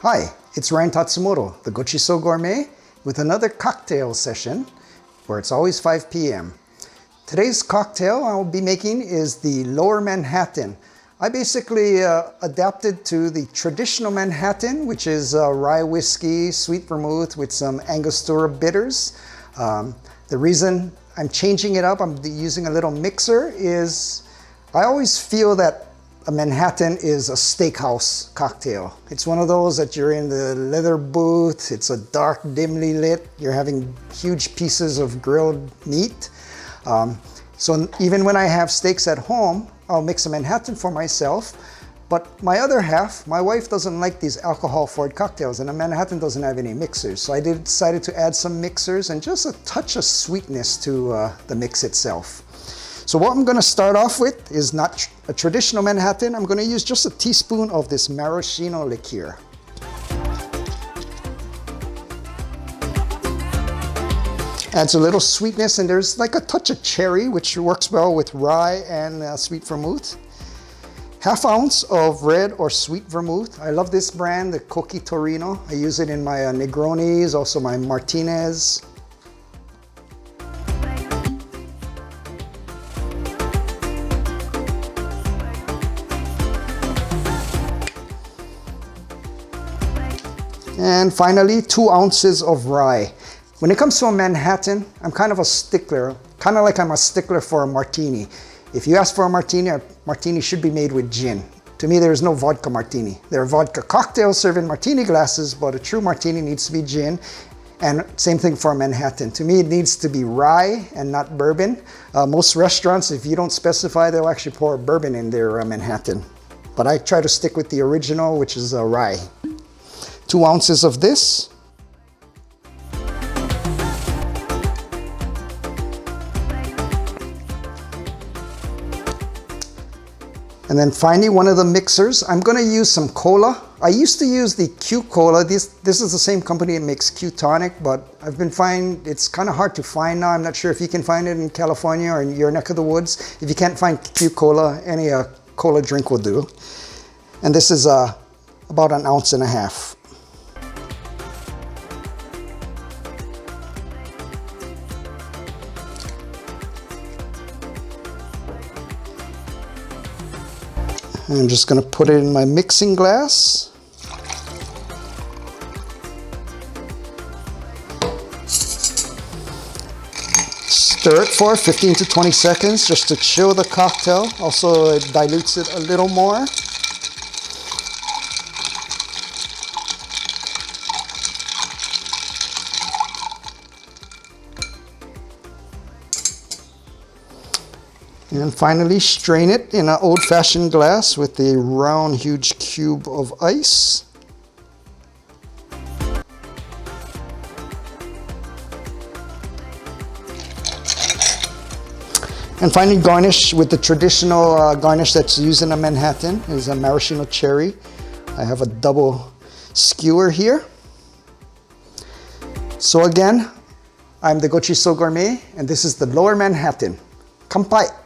Hi, it's Ryan Tatsumoto, the Gochiso Gourmet, with another cocktail session where it's always 5 p.m. Today's cocktail I'll be making is the Lower Manhattan. I basically adapted to the traditional Manhattan, which is rye whiskey, sweet vermouth with some Angostura bitters. The reason I'm changing it up, I'm using a little mixer, is I always feel that a Manhattan is a steakhouse cocktail. It's one of those that you're in the leather booth, it's a dark, dimly lit, you're having huge pieces of grilled meat. So even when I have steaks at home, I'll mix a Manhattan for myself. But my other half, my wife doesn't like these alcohol-forward cocktails, and a Manhattan doesn't have any mixers. So I decided to add some mixers and just a touch of sweetness to the mix itself. So what I'm gonna start off with is not a traditional Manhattan. I'm gonna use just a teaspoon of this maraschino liqueur. Adds a little sweetness, and there's like a touch of cherry, which works well with rye and sweet vermouth. Half ounce of red or sweet vermouth. I love this brand, the Cocchi Torino. I use it in my Negronis, also my Martinez. And finally, 2 ounces of rye. When it comes to a Manhattan, I'm kind of a stickler, kind of like I'm a stickler for a martini. If you ask for a martini should be made with gin. To me, there is no vodka martini. There are vodka cocktails served in martini glasses, but a true martini needs to be gin. And same thing for a Manhattan. To me, it needs to be rye and not bourbon. Most restaurants, if you don't specify, they'll actually pour bourbon in their Manhattan. But I try to stick with the original, which is rye. 2 ounces of this. And then finally, one of the mixers, I'm gonna use some cola. I used to use the Q Cola. This is the same company that makes Q Tonic, but I've been finding it's kind of hard to find now. I'm not sure if you can find it in California or in your neck of the woods. If you can't find Q Cola, any cola drink will do. And this is about 1.5 ounces. I'm just going to put it in my mixing glass. Stir it for 15 to 20 seconds just to chill the cocktail. Also, it dilutes it a little more. And finally, strain it in an old-fashioned glass with a round, huge cube of ice. And finally, garnish with the traditional garnish that's used in a Manhattan is a maraschino cherry. I have a double skewer here. So again, I'm the Gochiso Gourmet, and this is the Lower Manhattan. Kampai!